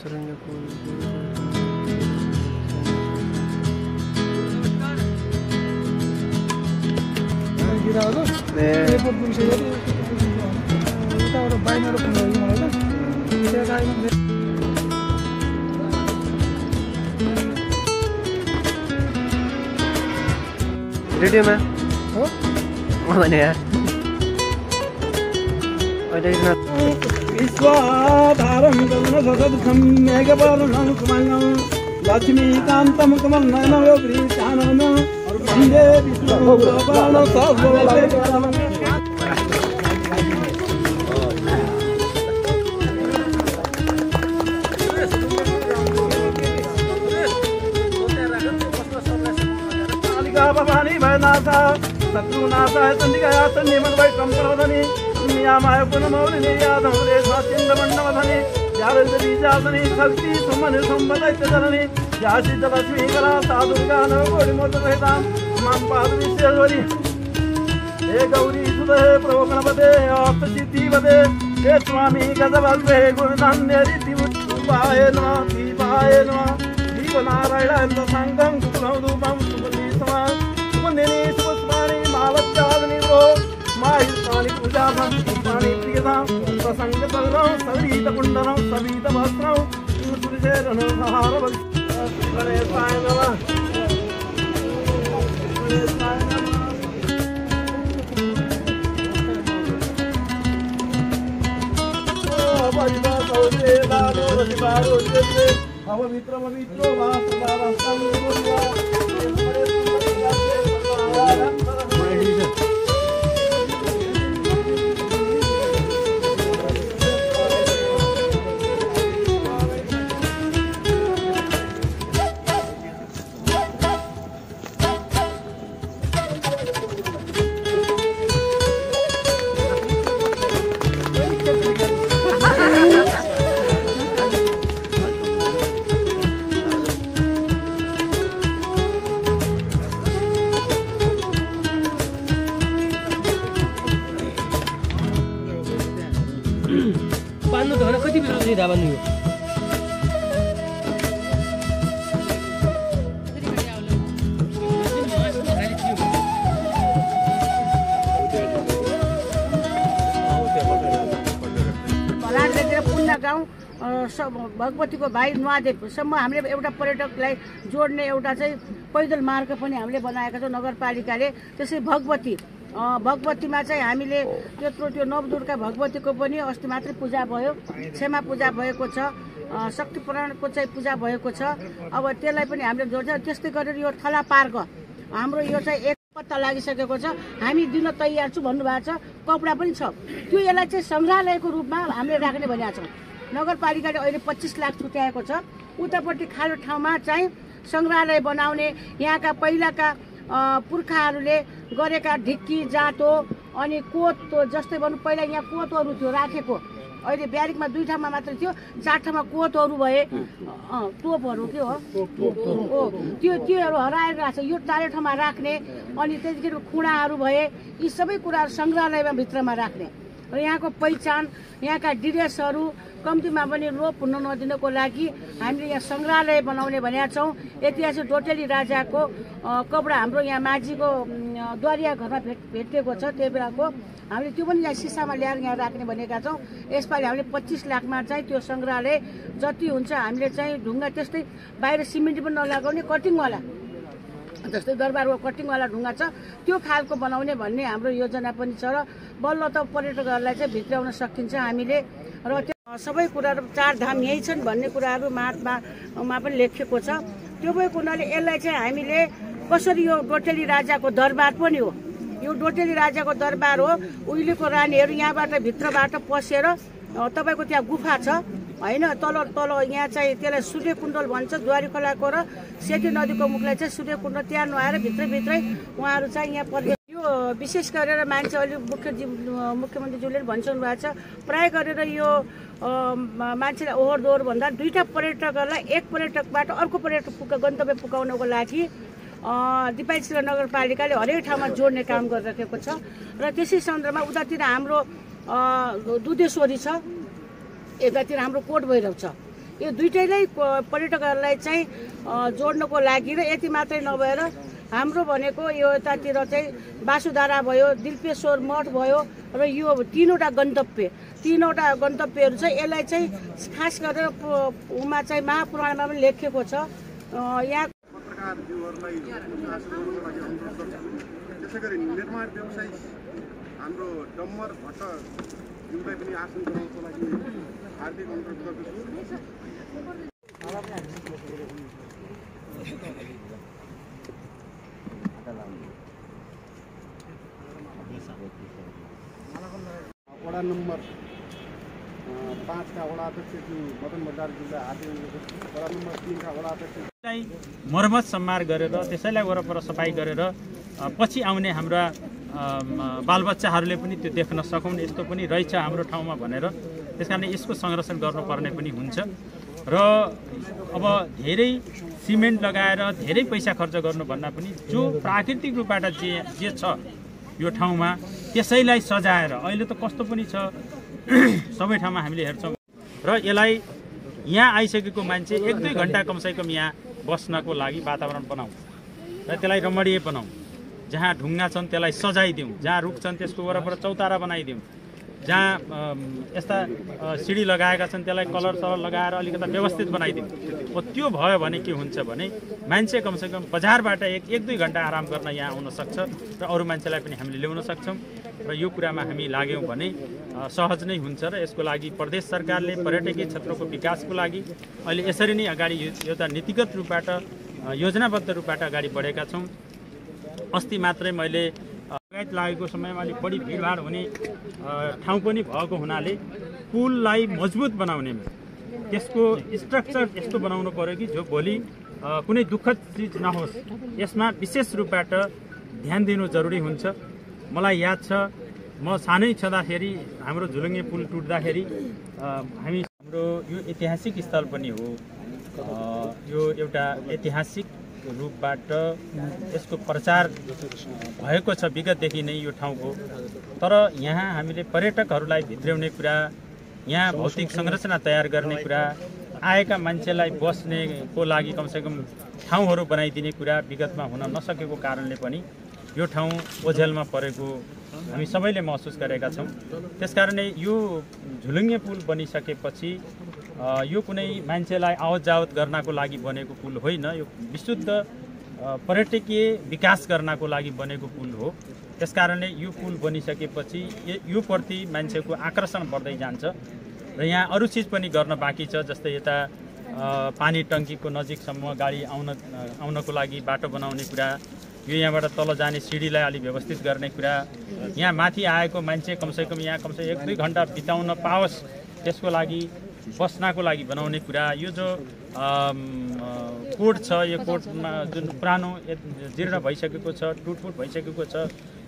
Radio में हो भने यार विश्वाधारं गगनसदृशं मेघवर्णं कुमलं लक्ष्मीकान्तं कमलनयनं वृषाणं वन्दे विष्णुं भवानी भयनाथा शत्रुनाथा चंडिकाया संनिमन वै कंकणवधनी नियामाय पुनमौलिनी यादवरे स्वाचिन्दमण्डवधनी यारजबीजासनी शक्ति सुमन संवदैत्य जननी या सिद्धलक्ष्मी कला साधुर्गा नवकोटिमूर्तसहितां मां पादविश्वेश्वरी हे गौरी सुते प्रभो गणपते अष्टसिद्धिवते हे स्वामी गजवल्भे गुणधन्य रीतिमुपाय नमः दीपाय नमः दीपनारायण संगं कुलधूपं सुमन्दिनी सुपुष्पाणि मालत्यादिनी वो माहितानि पूजाभं पुष्पाणि प्रियतां प्रसंगतलं सवितकुण्डलं सवितवस्त्रं सुरसेरनहारवं गणेशाय नमः गणेशाय नमः परिवासोजे दानो रसिबारोजे अवमित्रममित्रो वासुदारस्तं गुरुवा बान्नु त कति बेला चाहिँ धाबान्नु हो पुण्य गाउँ भगवतीको भाइ नुवादेवसम्म हामीले एउटा पर्यटकलाई जोड्ने एउटा चाहिँ पैदल मार्ग पनि हामीले बनाएका छौँ नगरपालिकाले। त्यसै भगवतीमा चाहिँ हामीले त्यत्रो त्यो नवदुर्गा भगवतीको पनि अस्ति मात्रै पूजा भयो, क्षमा पूजा भएको छ, शक्ति पुराणको चाहिँ पूजा भएको छ। अब त्यसलाई पनि हामीले जोड्छ। त्यस्तै गरेर यो थला पार्क हाम्रो यो चाहिँ एक पत्ता लागिसकेको छ, हामी दिन तयार छु भन्नुभएको छ। कपडा पनि छ, त्यो यसलाई चाहिँ सङ्ग्रहालयको रूपमा हामीले राख्ने भनेका छौँ। नगरपालिकाले अहिले 25 लाख छुट्याएको छ। उतापट्टि खालो ठाउँमा चाहिँ सङ्ग्रहालय बनाउने, यहाँका पहिलाका पुर्खाहरूले गरेका ढिक्की जाँतो अनि कोत जस्तै भनौँ पहिला यहाँ कोतहरू थियो राखेको, अहिले ब्यारिकमा 2 ठाउँमा मात्र थियो, 4 ठाउँमा कोतहरू भए, तोपहरू के हो त्योहरू हराएर गएको छ। यो 4 ठाउँमा राख्ने अनि त्यसपछि खुँडाहरू भए, यी सबै कुराहरू सङ्ग्रहालयमा भित्रमा राख्ने र यहाँको पहिचान, यहाँका ड्रेसहरू कम्तीमा पनि लोप हुन नदिनको लागि हामीले यहाँ सङ्ग्रहालय बनाउने भनेका छौँ। ऐतिहासिक डोटेली राजाको कपडा हाम्रो यहाँ माझीको द्वारिया घरमा भेटिएको छ, त्यही बेलाको हामीले त्यो पनि यहाँ सिसामा ल्याएर यहाँ राख्ने भनेका छौँ। यसपालि हामीले 25 लाखमा चाहिँ त्यो सङ्ग्रहालय जति हुन्छ हामीले चाहिँ ढुङ्गा त्यस्तै बाहिर सिमेन्ट पनि नलगाउने कटिङवाला, जस्तै दरबारको कटिङवाला ढुङ्गा छ त्यो खालको बनाउने भन्ने हाम्रो योजना पनि छ। र बल्ल त पर्यटकहरूलाई चाहिँ भित्राउन सकिन्छ हामीले। र त्यो सबै कुराहरू 4 धाम यही छन् भन्ने कुराहरू महात्मामा पनि लेखिएको छ। त्यो भएको हुनाले यसलाई चाहिँ हामीले कसरी यो डोटेली राजाको दरबार पनि हो, यो डोटेली राजाको दरबार हो। उहिलेको रानीहरू यहाँबाट भित्रबाट पसेर तपाईँको त्यहाँ गुफा छ होइन, तल यहाँ चाहिँ त्यसलाई सूर्य कुण्डल भन्छ, द्वारी खोलाको र सेती नदीको मुखलाई चाहिँ सूर्य कुण्डल, त्यहाँ नुहाएर भित्रभित्रै उहाँहरू चाहिँ यहाँ पर्ने। यो विशेष गरेर मान्छे अलि मुख्यमन्त्रीज्यूले भनिसक्नु भएको छ, प्राय गरेर यो मान्छेलाई ओहोर दोहोर भन्दा 2टा पर्यटकहरूलाई एक पर्यटकबाट अर्को पर्यटक गन्तव्य पुगाउनको लागि दिपाइचिला नगरपालिकाले हरेक ठाउँमा जोड्ने काम गरिरहेको छ। र त्यसै सन्दर्भमा उतातिर हाम्रो दुधेश्वरी छ, यतातिर हाम्रो कोट भैरव छ, यो दुईटैलाई पर्यटकहरूलाई चाहिँ जोड्नको लागि र यति मात्रै नभएर हाम्रो भनेको यो यतातिर चाहिँ बासुधारा भयो, दिल्पेश्वर मठ भयो र यो तीनवटा गन्तव्यहरू चाहिँ यसलाई चाहिँ खास गरेर उमा चाहिँ महापुराणमा पनि लेखिएको छ। यहाँ पत्रकारज्यूहरूलाई गर्नको लागि अनुरोध गर्छु। त्यसैगरी निर्माण व्यवसायी हाम्रो डम्बर भट्टज्यूलाई पनि आसन गराउनको लागि हार्दिक अनुरोध गर्दछु। वडा नम्बर 5 का वडा अध्यक्ष श्री मदन भण्डारीज्यूलाई हार्दिक अनुरोध गर्छु। वडा नम्बर 3 का वडा अध्यक्ष मर्मत सम्मार गरेर त्यसैलाई वरपर सफाई गरेर पछि आउने हाम्रा बालबच्चाहरूले पनि त्यो देख्न सकुन्, यस्तो पनि रहेछ हाम्रो ठाउँमा भनेर। त्यसकारण यसको संरक्षण गर्नुपर्ने पनि हुन्छ र अब धेरै सिमेन्ट लगाएर धेरै पैसा खर्च गर्नुभन्दा पनि जो प्राकृतिक रूपबाट जे छ यो ठाउँमा त्यसैलाई सजाएर अहिले त कस्तो पनि छ सबै ठाउँमा हामीले हेर्छौँ र यसलाई यहाँ आइसकेको मान्छे 1-2 घण्टा कमसेकम यहाँ बस्नको लागि वातावरण बनाऊ र त्यसलाई रमणीय बनाऊ। जहाँ ढुङ्गा छन् त्यसलाई सजाइदिउँ, जहाँ रुख छन् त्यसको वरपर चौतारा बनाइदिउँ, जहाँ यस्ता सिडी लगाएका छन् त्यसलाई कलर लगाएर अलिकति व्यवस्थित बनाइदिउँ। त्यो भयो भने के हुन्छ भने मान्छे कमसेकम बजारबाट 1-2 घण्टा आराम गर्न यहाँ आउन सक्छ र अरू मान्छेलाई पनि हामीले ल्याउन सक्छौँ र यो कुरामा हामी लाग्यौँ भने सहज नै हुन्छ र यसको लागि प्रदेश सरकारले पर्यटकीय क्षेत्रको विकासको लागि अहिले यसरी नै अगाडि एउटा नीतिगत रूपबाट योजनाबद्ध रूपबाट अगाडि बढेका छौँ। अस्ति मात्रै मैले लगायत लागेको समयमा अलिक बढी भिडभाड हुने ठाउँ पनि भएको हुनाले पुललाई मजबुत बनाउने त्यसको स्ट्रक्चर यस्तो बनाउनु पर्यो कि जो भोलि कुनै दुःखद चिज नहोस्, यसमा विशेष रूपबाट ध्यान दिनु जरुरी हुन्छ। मलाई याद छ म सानै छँदाखेरि हाम्रो झुलुङ्गे पुल टुट्दाखेरि हाम्रो यो ऐतिहासिक स्थल पनि हो, यो एउटा ऐतिहासिक रूपबाट यसको प्रचार भएको छ विगतदेखि नै यो ठाउँको। तर यहाँ हामीले पर्यटकहरूलाई भित्र्याउने कुरा, यहाँ भौतिक संरचना तयार गर्ने कुरा, आएका मान्छेलाई बस्नेको लागि कमसेकम ठाउँहरू बनाइदिने कुरा विगतमा हुन नसकेको कारणले पनि यो ठाउँ ओझेलमा परेको हामी सबैले महसुस गरेका छौँ। त्यसकारणले यो झुलुङ्गे पुल बनिसकेपछि यो कुनै मान्छेलाई आवत जावत गर्नको लागि बनेको पुल होइन, यो विशुद्ध पर्यटकीय विकास गर्नको लागि बनेको पुल हो। त्यसकारणले यो पुल बनिसकेपछि यो प्रति मान्छेको आकर्षण बढ्दै जान्छ र यहाँ अरू चिज पनि गर्न बाँकी छ। जस्तै यता पानी टङ्कीको नजिकसम्म गाडी आउनको लागि बाटो बनाउने कुरा, यो यहाँबाट तल जाने सिडीलाई अलि व्यवस्थित गर्ने कुरा, यहाँ माथि आएको मान्छे कमसेकम यहाँ 1-2 घण्टा बिताउन पाओस् त्यसको लागि बस्नको लागि बनाउने कुरा, यो जो कोट छ यो कोटमा जुन पुरानो जीर्ण भइसकेको छ, टुटफुट भइसकेको छ,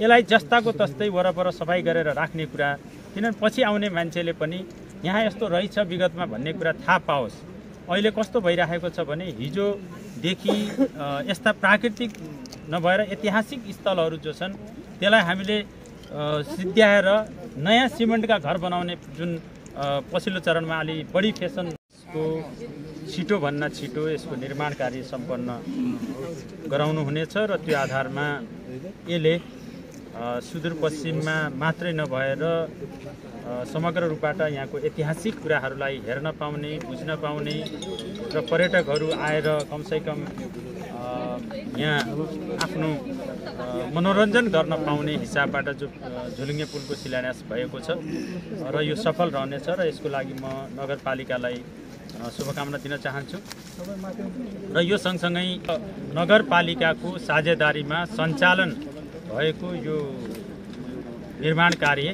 यसलाई जस्ताको तस्तै वरपर सफाई गरेर राख्ने कुरा, किनभने पछि आउने मान्छेले पनि यहाँ यस्तो रहेछ विगतमा भन्ने कुरा थाहा पाओस्। अहिले कस्तो भइरहेको छ भने हिजोदेखि यस्ता प्राकृतिक नभएर ऐतिहासिक स्थलहरू जो छन् त्यसलाई हामीले सिद्ध्याएर नयाँ सिमेन्टका घर बनाउने जुन पछिल्लो चरणमा अलि बढी फेसनको छिटोभन्दा छिटो यसको निर्माण कार्य सम्पन्न गराउनु हुनेछ र त्यो आधारमा यसले सुदूरपश्चिममा मात्रै नभएर समग्र रूपबाट यहाँको ऐतिहासिक कुराहरूलाई हेर्न पाउने, बुझ्न पाउने र पर्यटकहरू आएर कमसेकम यहाँ आफ्नो मनोरञ्जन गर्न पाउने हिसाबबाट जो झुलुङ्गे पुलको शिलान्यास भएको छ र यो सफल रहनेछ र यसको लागि म नगरपालिकालाई शुभकामना दिन चाहन्छु। र यो सँगसँगै नगरपालिकाको साझेदारीमा सञ्चालन भएको यो निर्माण कार्य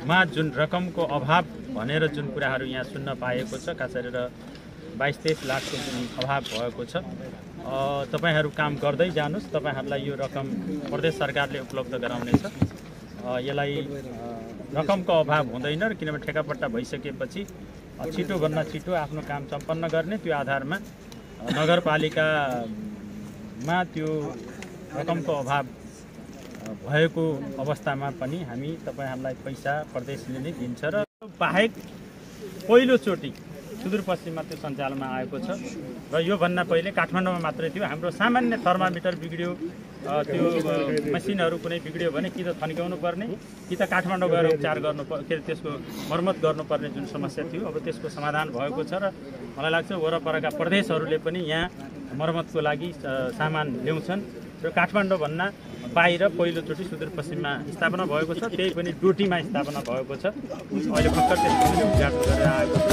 मा जुन रकमको अभाव भनेर जुन कुराहरू यहाँ सुन्न पाएको छ, खास गरेर 22-23 लाखको जुन अभाव भएको छ, तपाईहरू काम गर्दै जानुहोस्, तपाईहरूलाई यो रकम प्रदेश सरकारले उपलब्ध गराउनेछ। यसलाई रकमको अभाव हुँदैन र किनभने ठेकापट्टा भइसकेपछि छिटोभन्दा छिटो आफ्नो काम सम्पन्न गर्ने त्यो आधारमा नगरपालिकामा त्यो रकमको अभाव भएको अवस्थामा पनि हामी तपाईहरूलाई पैसा प्रदेशले नै दिन्छ र बाहेक पहिलोचोटि सुदूरपश्चिममा त्यो सञ्चालनमा आएको छ र योभन्दा पहिले काठमाडौँमा मात्रै थियो। हाम्रो सामान्य थर्मामिटर बिग्रियो, त्यो मसिनहरू कुनै बिग्रियो भने कि त थन्क्याउनु पर्ने कि त काठमाडौँ गएर उपचार गर्नु के अरे त्यसको मर्मत गर्नुपर्ने जुन समस्या थियो अब त्यसको समाधान भएको छ र मलाई लाग्छ वरपरका प्रदेशहरूले पनि यहाँ मर्मतको लागि सामान ल्याउँछन् र काठमाडौँभन्दा बाहिर पहिलोचोटि सुदूरपश्चिममा स्थापना भएको छ, त्यही पनि डोटीमा स्थापना भएको छ। अहिले भर्खर त्यसको उद्घाटन गरेर आएको छ।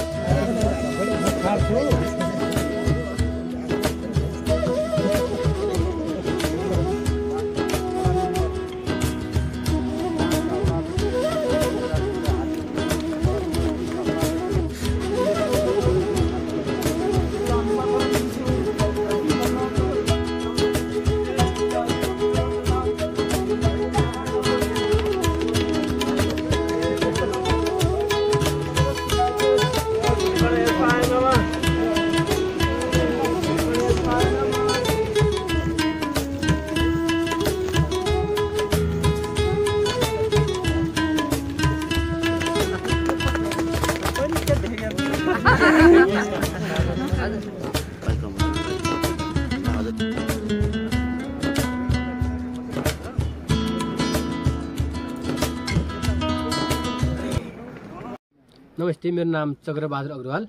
नमस्ते, मेरो नाम चक्रबहादुर अग्रवाल,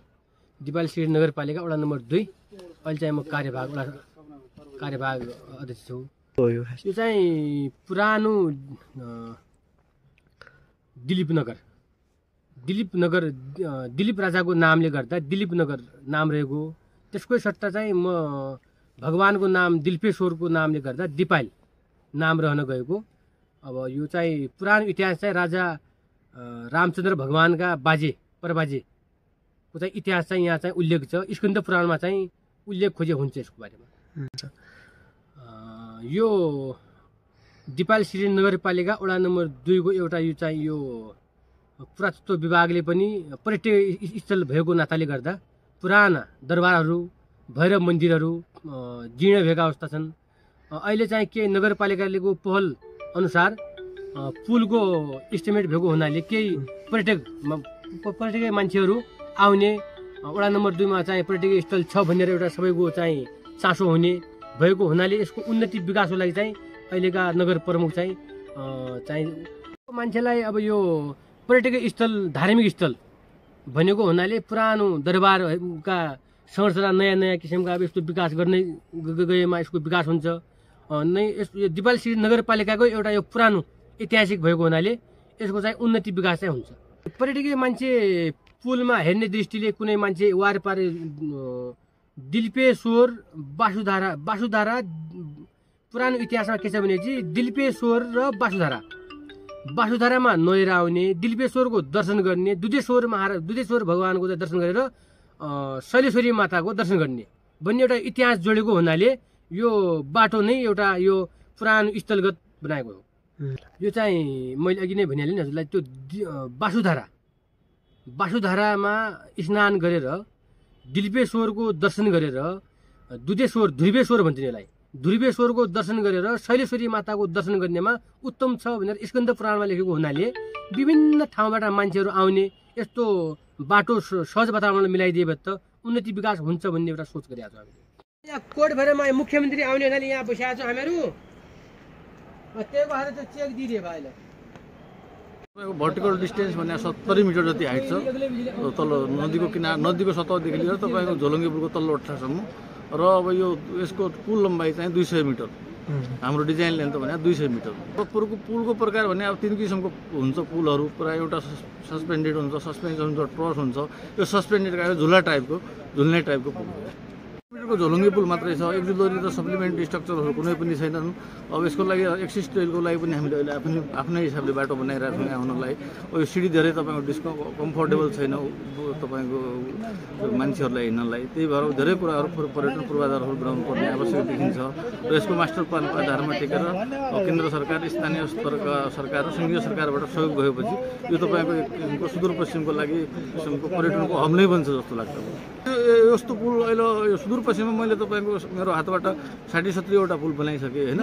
दिपाल सिडी नगरपालिका वडा नम्बर 2। अहिले चाहिँ म कार्यभाग अध्यक्ष छु। यो चाहिँ पुरानो दिलीप राजाको नामले गर्दा दिलीप नगर नाम रहेको, त्यसकै सट्टा चाहिँ म भगवानको नाम दिल्पेश्वरको नामले गर्दा दिपाल नाम रहन गएको। अब यो चाहिँ पुरानो इतिहास चाहिँ राजा रामचन्द्र भगवानका परबाजेको चाहिँ इतिहास चाहिँ यहाँ चाहिँ उल्लेख छ। स्कन्द पुराणमा चाहिँ उल्लेख खोजे हुन्छ यसको बारेमा। यो दिपाल सिडी नगरपालिका वडा नम्बर 2 को एउटा यो चाहिँ यो पुरातत्व विभागले पनि पर्यटक स्थल भएको नाताले गर्दा पुराना दरबारहरू, भैरव मन्दिरहरू जीर्ण भएका अवस्था छन्। अहिले चाहिँ के नगरपालिकाको पहल अनुसार पुलको इस्टिमेट भएको हुनाले केही पर्यटकीय मान्छेहरू आउने, वडा नम्बर 2 मा चाहिँ पर्यटकीय स्थल छ भनेर एउटा सबैको चाहिँ चासो हुने भएको हुनाले यसको उन्नति विकासको लागि चाहिँ अहिलेका नगर प्रमुख चाहिँ मान्छेलाई अब यो पर्यटकीय स्थल, धार्मिक स्थल भनेको हुनाले पुरानो दरबारका संरचना नयाँ किसिमका अब यस्तो विकास गर्ने गएमा यसको विकास हुन्छ नै। यो दिपाल सिडी नगरपालिकाको एउटा यो पुरानो ऐतिहासिक भएको हुनाले यसको चाहिँ उन्नति विकास चाहिँ हुन्छ। पर्यटकीय मान्छे पुलमा हेर्ने दृष्टिले कुनै मान्छे वारपार दिल्पेश्वर बासुधारा पुरानो इतिहासमा के छ भने चाहिँ दिल्पेश्वर र बासुधारामा नुहाएर आउने, दिल्पेश्वरको दर्शन गर्ने, दुधेश्वर भगवानको दर्शन गरेर शैलेश्वरी माताको दर्शन गर्ने भन्ने एउटा इतिहास जोडेको हुनाले यो बाटो नै एउटा यो पुरानो स्थलगत बनाएको हो। यो चाहिँ मैले अघि नै भनिहालेँ नि हजुरलाई, त्यो बासुधारामा स्नान गरेर दिल्पेश्वरको दर्शन गरेर ध्रुवेश्वर भन्छ यसलाई, ध्रुवेश्वरको दर्शन गरेर शैलेश्वरी माताको दर्शन गर्नेमा उत्तम छ भनेर स्कन्द पुराणमा लेखेको हुनाले विभिन्न ठाउँबाट मान्छेहरू आउने, यस्तो बाटो सहज वातावरणमा मिलाइदिए भए त उन्नति विकास हुन्छ भन्ने एउटा सोच गरेका छौँ हामीले। यहाँ कोर्ट भएरमा मुख्यमन्त्री आउने हुनाले यहाँ बसेका छौँ हामीहरू। त्यही भएर चाहिँ चेक दिइदिए भाइलाई। भर्टिकल डिस्टेन्स भने 70 मिटर जति हाइट छ तल नदीको सतहदेखि लिएर तपाईँको झोलुङ्गे पुलको तल्लो अठासम्म र अब यो यसको पुल लम्बाइ चाहिँ 200 मिटर। हाम्रो डिजाइन लेन्थ भने 200 मिटर। पुलको प्रकार भने अब 3 किसिमको हुन्छ पुलहरू। प्रायः एउटा सस्पेन्डेड हुन्छ, सस्पेन्सन हुन्छ, ट्रस हुन्छ। यो सस्पेन्डेड झुल्ने टाइपको पुल मिटरको झोलुङ्गे पुल मात्रै छ। एक्जिलरी र सप्लिमेन्ट्री स्ट्रक्चरहरू कुनै पनि छैनन्। अब यसको लागि एक्सिस ट्रेलको लागि पनि हामीले अहिले आफ्नै हिसाबले बाटो बनाइरहेको छौँ आउनलाई। अब यो सिडी धेरै तपाईँको कम्फोर्टेबल छैन तपाईँको मान्छेहरूलाई हिँड्नलाई। त्यही भएर धेरै कुराहरू पर्यटन पूर्वाधारहरू बनाउनु पर्ने आवश्यक देखिन्छ र यसको मास्टर प्लानको आधारमा टेकेर केन्द्र सरकार, स्थानीय स्तरका सरकार र सङ्घीय सरकारबाट सहयोग भएपछि यो तपाईँको सुदूरपश्चिमको लागि किसिमको पर्यटनको हब नै बन्छ जस्तो लाग्छ। यस्तो पुल अहिले यो सुदूरपश्चिममा मैले तपाईँको मेरो हातबाट 60-70 वटा पुल बनाइसकेँ होइन।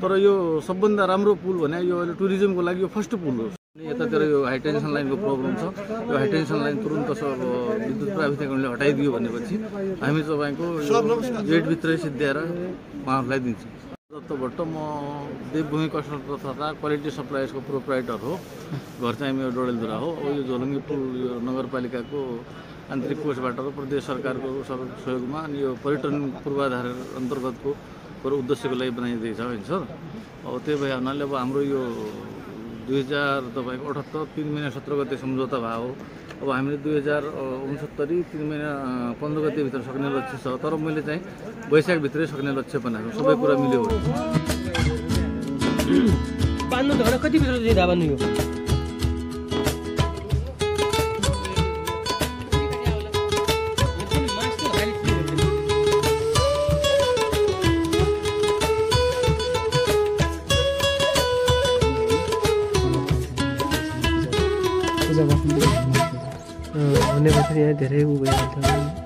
तर यो सबभन्दा राम्रो पुल भने यो अहिले टुरिज्मको लागि यो फर्स्ट पुल हो। यतातिर यो हाई टेन्सन लाइनको प्रब्लम छ। यो हाई टेन्सन लाइन तुरुन्त विद्युत प्राधिकरणले हटाइदियो भनेपछि हामी तपाईँको गेटभित्रै सिद्ध्याएर उहाँहरूलाई दिन्छौँ। दत्त भट्ट, म देवभूमि कन्स्ट्रक्टर तथा क्वालिटी सप्लायर्सको प्रोप्राइटर हो। घर चाहिँ मेरो डडेलधुरा हो। अब यो झोलुङ्गे पुल यो नगरपालिकाको आन्तरिक कोषबाट र प्रदेश सरकारको सहयोगमा अनि यो पर्यटन पूर्वाधार अन्तर्गतको उद्देश्यको लागि बनाइँदैछ होइन सर। अब त्यही भए हुनाले अब हाम्रो यो 2078 3 महिना 17 गते सम्झौता भयो हो। अब हामीले 2069 3 महिना 15 गतेभित्र सक्ने लक्ष्य छ। तर मैले चाहिँ वैशाखभित्रै सक्ने लक्ष्य बनाएको सबै कुरा मिल्यो भने बान्नु त घर कति भित्र चाहिँ धाबान्नु यो हुने भएपछि यहाँ धेरै उ भइहाल्छ।